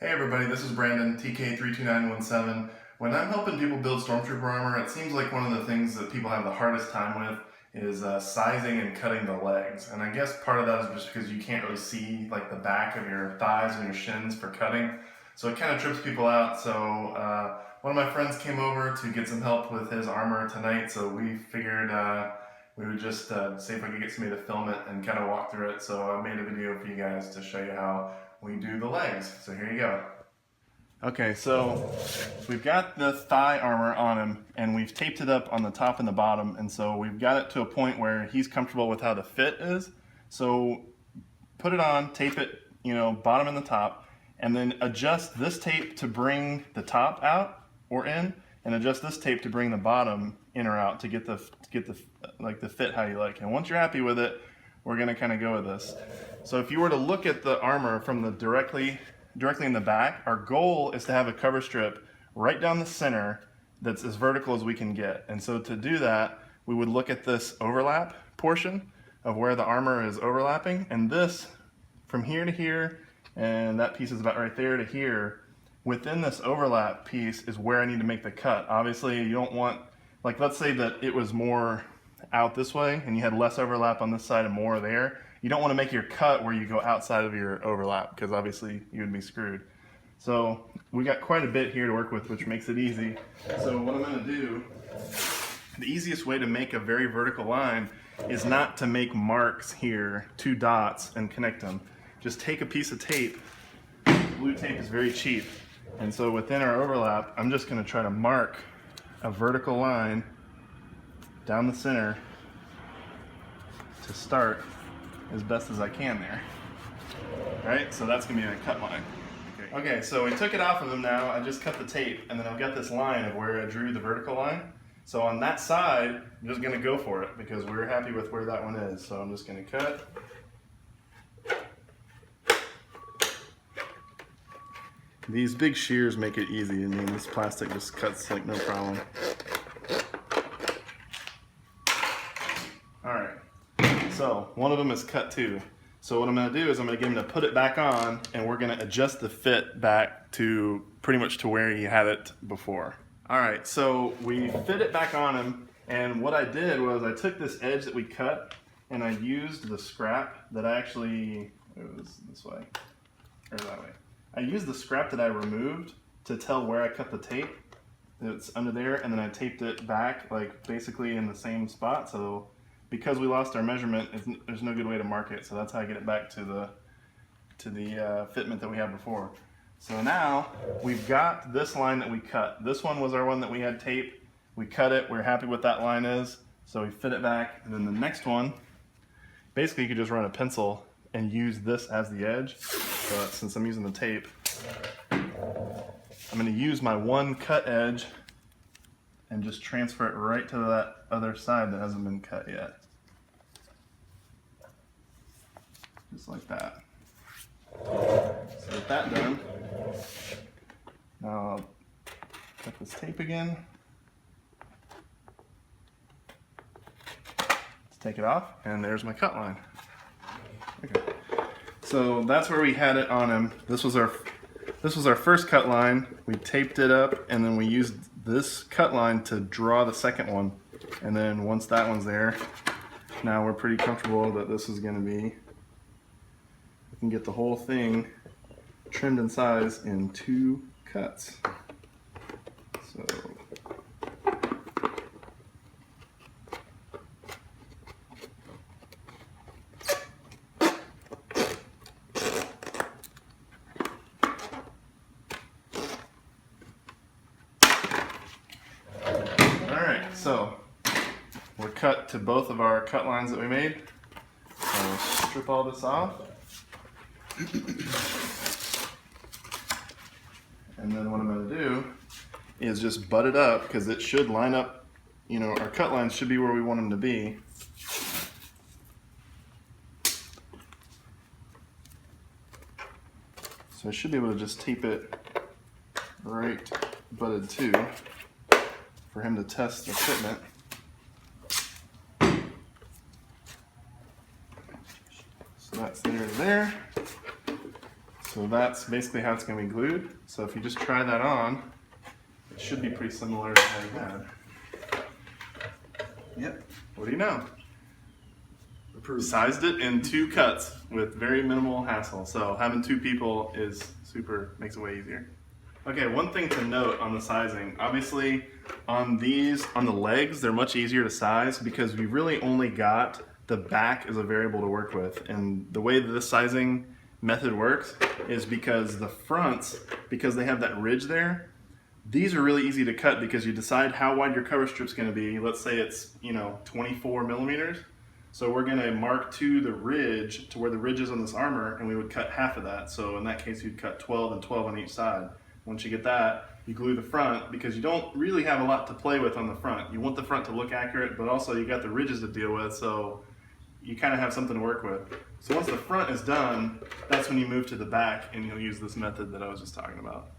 Hey everybody, this is Brandon, TK32917. When I'm helping people build Stormtrooper armor, it seems like one of the things that people have the hardest time with is sizing and cutting the legs. And I guess part of that is just because you can't really see like the back of your thighs and your shins for cutting. So it kind of trips people out. So one of my friends came over to get some help with his armor tonight, so we figured we would just see if we could get somebody to film it and kind of walk through it. So I made a video for you guys to show you how we do the legs. So here you go. Okay, so we've got the thigh armor on him and we've taped it up on the top and the bottom, and so we've got it to a point where he's comfortable with how the fit is. So put it on, tape it, bottom and the top, and then adjust this tape to bring the top out or in, and adjust this tape to bring the bottom in or out to get the fit how you like. And once you're happy with it, we're gonna kind of go with this. So if you were to look at the armor from the directly in the back, our goal is to have a cover strip right down the center that's as vertical as we can get. And so to do that, we would look at this overlap portion of where the armor is overlapping, and this from here to here, and that piece is about right there to here. Within this overlap piece is where I need to make the cut. Obviously you don't want, like, let's say that it was more out this way and you had less overlap on this side and more there. You don't want to make your cut where you go outside of your overlap, because obviously you would be screwed. So we got quite a bit here to work with, which makes it easy. So what I'm going to do, the easiest way to make a very vertical line is not to make marks here, 2 dots, and connect them. Just take a piece of tape. Blue tape is very cheap. And so within our overlap, I'm just going to try to mark a vertical line down the center to start as best as I can there. Alright, so that's going to be my cut line. Okay, so we took it off of him now. I just cut the tape, and then I've got this line of where I drew the vertical line. So on that side, I'm just going to go for it because we're happy with where that one is. So I'm just going to cut. These big shears make it easy. I mean, this plastic just cuts like no problem. Alright, so one of them is cut too. So what I'm going to do is I'm going to get him to put it back on, and we're going to adjust the fit back to pretty much to where he had it before. Alright, so we fit it back on him, and what I did was I took this edge that we cut and I used the scrap that it was this way, or that way. I used the scrap that I removed to tell where I cut the tape. It's under there, and then I taped it back, like basically in the same spot. So because we lost our measurement, there's no good way to mark it. So that's how I get it back to the fitment that we had before. So now we've got this line that we cut. This one was our one that we had taped. We cut it. We're happy what that line is. So we fit it back, and then the next one, basically you could just run a pencil and use this as the edge. But since I'm using the tape, I'm going to use my one cut edge and just transfer it right to that other side that hasn't been cut yet. Just like that. So with that done, now I'll cut this tape again. Let's take it off, and there's my cut line. Okay. So that's where we had it on him. This was our first cut line. We taped it up, and then we used this cut line to draw the second one. And then once that one's there, now we're pretty comfortable that this is going to be, we can get the whole thing trimmed in size in 2 cuts. So So we're cut to both of our cut lines that we made. So we'll strip all this off. And then what I'm going to do is just butt it up, because it should line up, our cut lines should be where we want them to be. So I should be able to just tape it right butted to, for him to test the fitment. So that's there to there. So that's basically how it's going to be glued. So if you just try that on, it should be pretty similar to how you had. Yep. What do you know? Approved. Sized it in 2 cuts with very minimal hassle. So having 2 people is makes it way easier. Okay, one thing to note on the sizing, obviously on the legs, they're much easier to size because we really only got the back as a variable to work with. And the way that this sizing method works is because the fronts, because they have that ridge there, these are really easy to cut because you decide how wide your cover strip's going to be. Let's say it's 24 millimeters. So we're going to mark to the ridge, to where the ridge is on this armor, and we would cut half of that. So in that case, you'd cut 12 and 12 on each side. Once you get that, you glue the front because you don't really have a lot to play with on the front. You want the front to look accurate, but also you got the ridges to deal with, so you kind of have something to work with. So once the front is done, that's when you move to the back and you'll use this method that I was just talking about.